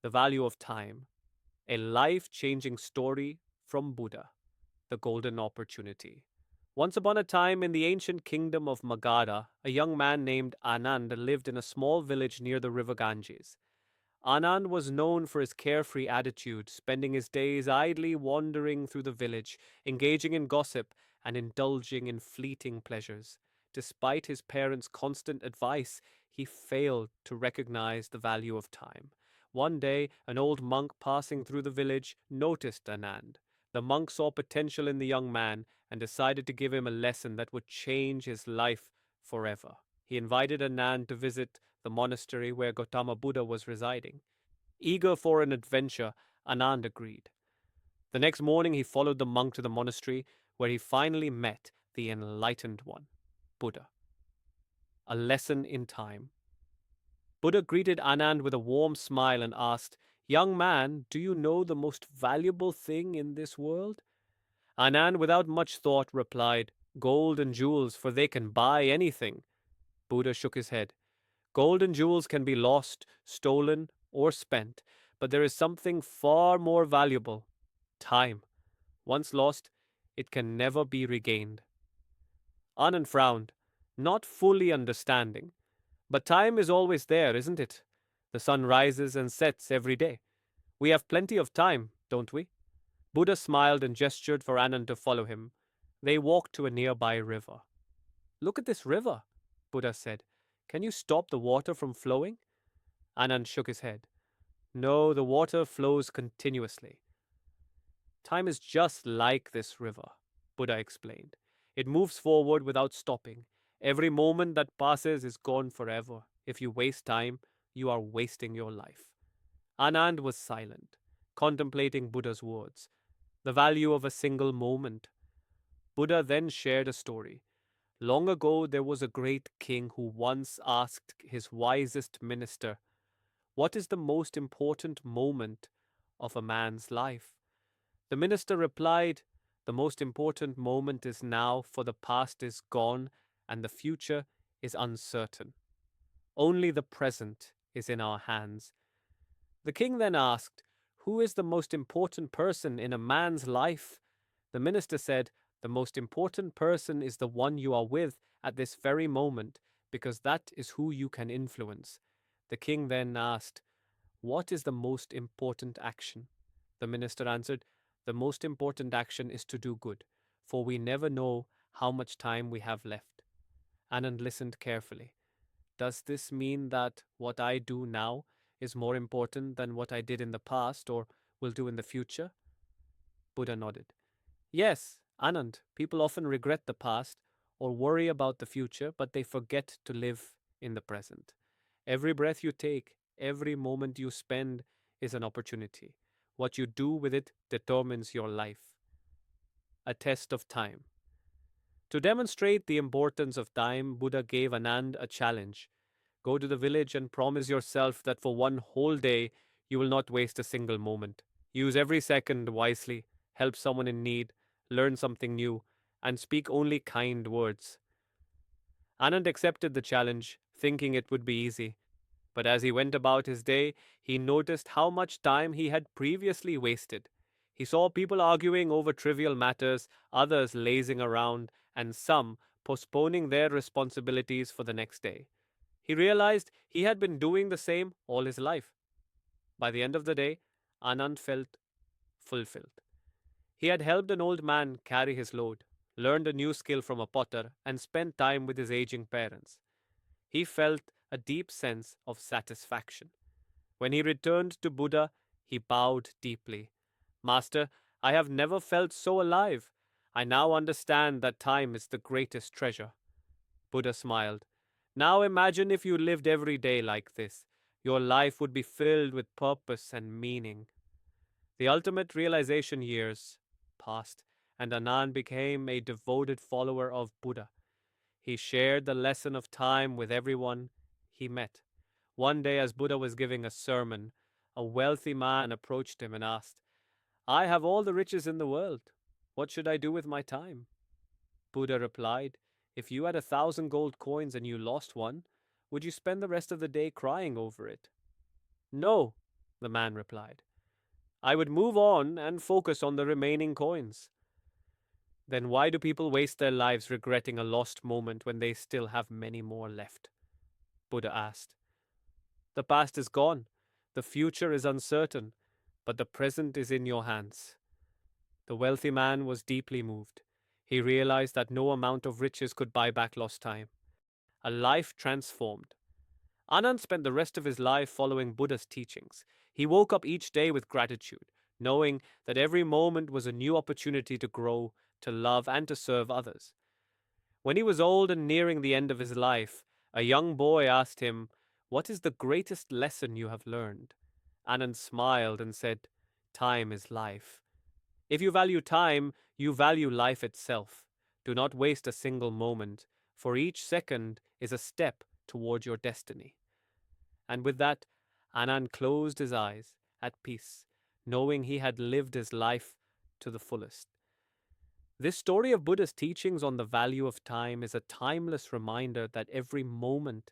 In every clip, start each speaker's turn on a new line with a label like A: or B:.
A: The Value of Time, a life changing story from Buddha, the Golden Opportunity. Once upon a time, in the ancient kingdom of Magadha, a young man named Anand lived in a small village near the river Ganges. Anand was known for his carefree attitude, spending his days idly wandering through the village, engaging in gossip, and indulging in fleeting pleasures. Despite his parents' constant advice, he failed to recognize the value of time. One day, an old monk passing through the village noticed Anand. The monk saw potential in the young man and decided to give him a lesson that would change his life forever. He invited Anand to visit the monastery where Gautama Buddha was residing. Eager for an adventure, Anand agreed. The next morning, he followed the monk to the monastery, where he finally met the enlightened one, Buddha. A lesson in time. Buddha greeted Anand with a warm smile and asked, "Young man, do you know the most valuable thing in this world?" Anand, without much thought, replied, "Gold and jewels, for they can buy anything." Buddha shook his head. Gold and jewels can be lost, stolen, or spent, but there is something far more valuable: time. Once lost, it can never be regained. Anand frowned, not fully understanding. But time is always there, isn't it? The sun rises and sets every day. We have plenty of time, don't we? Buddha smiled and gestured for Anand to follow him. They walked to a nearby river. "Look at this river," Buddha said. "Can you stop the water from flowing?" Anand shook his head. "No, the water flows continuously." "Time is just like this river," Buddha explained. "It moves forward without stopping. Every moment that passes is gone forever. If you waste time, you are wasting your life." Anand was silent, contemplating Buddha's words. The value of a single moment. Buddha then shared a story. Long ago, there was a great king who once asked his wisest minister, "What is the most important moment of a man's life?" The minister replied, "The most important moment is now, for the past is gone and the future is uncertain. Only the present is in our hands." The king then asked, "Who is the most important person in a man's life?" The minister said, "The most important person is the one you are with at this very moment, because that is who you can influence." The king then asked, "What is the most important action?" The minister answered, "The most important action is to do good, for we never know how much time we have left." Anand listened carefully. "Does this mean that what I do now is more important than what I did in the past or will do in the future?" Buddha nodded. "Yes, Anand, people often regret the past or worry about the future, but they forget to live in the present. Every breath you take, every moment you spend is an opportunity. What you do with it determines your life." A test of time. To demonstrate the importance of time, Buddha gave Anand a challenge. Go to the village and promise yourself that for one whole day you will not waste a single moment. Use every second wisely, help someone in need, learn something new, and speak only kind words. Anand accepted the challenge, thinking it would be easy. But as he went about his day, he noticed how much time he had previously wasted. He saw people arguing over trivial matters, others lazing around, and some postponing their responsibilities for the next day. He realized he had been doing the same all his life. By the end of the day, Anand felt fulfilled. He had helped an old man carry his load, learned a new skill from a potter, and spent time with his aging parents. He felt a deep sense of satisfaction. When he returned to Buddha, he bowed deeply. "Master, I have never felt so alive. I now understand that time is the greatest treasure." Buddha smiled. "Now imagine if you lived every day like this. Your life would be filled with purpose and meaning." The ultimate realization years passed, and Anand became a devoted follower of Buddha. He shared the lesson of time with everyone he met. One day, as Buddha was giving a sermon, a wealthy man approached him and asked, "I have all the riches in the world. What should I do with my time?" Buddha replied, "If you had 1,000 gold coins and you lost one, would you spend the rest of the day crying over it?" "No," the man replied. I would move on and focus on the remaining coins. Then why do people waste their lives regretting a lost moment when they still have many more left? Buddha asked. The past is gone, the future is uncertain, but the present is in your hands. The wealthy man was deeply moved. He realized that no amount of riches could buy back lost time. A life transformed. Anand spent the rest of his life following Buddha's teachings. He woke up each day with gratitude, knowing that every moment was a new opportunity to grow, to love, and to serve others. When he was old and nearing the end of his life, a young boy asked him, What is the greatest lesson you have learned? Anand smiled and said, Time is life. If you value time, you value life itself. Do not waste a single moment, for each second is a step toward your destiny. And with that, Anand closed his eyes, at peace, knowing he had lived his life to the fullest. This story of Buddha's teachings on the value of time is a timeless reminder that every moment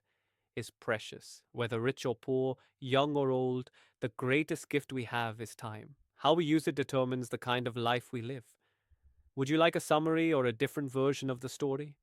A: is precious. Whether rich or poor, young or old, the greatest gift we have is time. How we use it determines the kind of life we live. Would you like a summary or a different version of the story?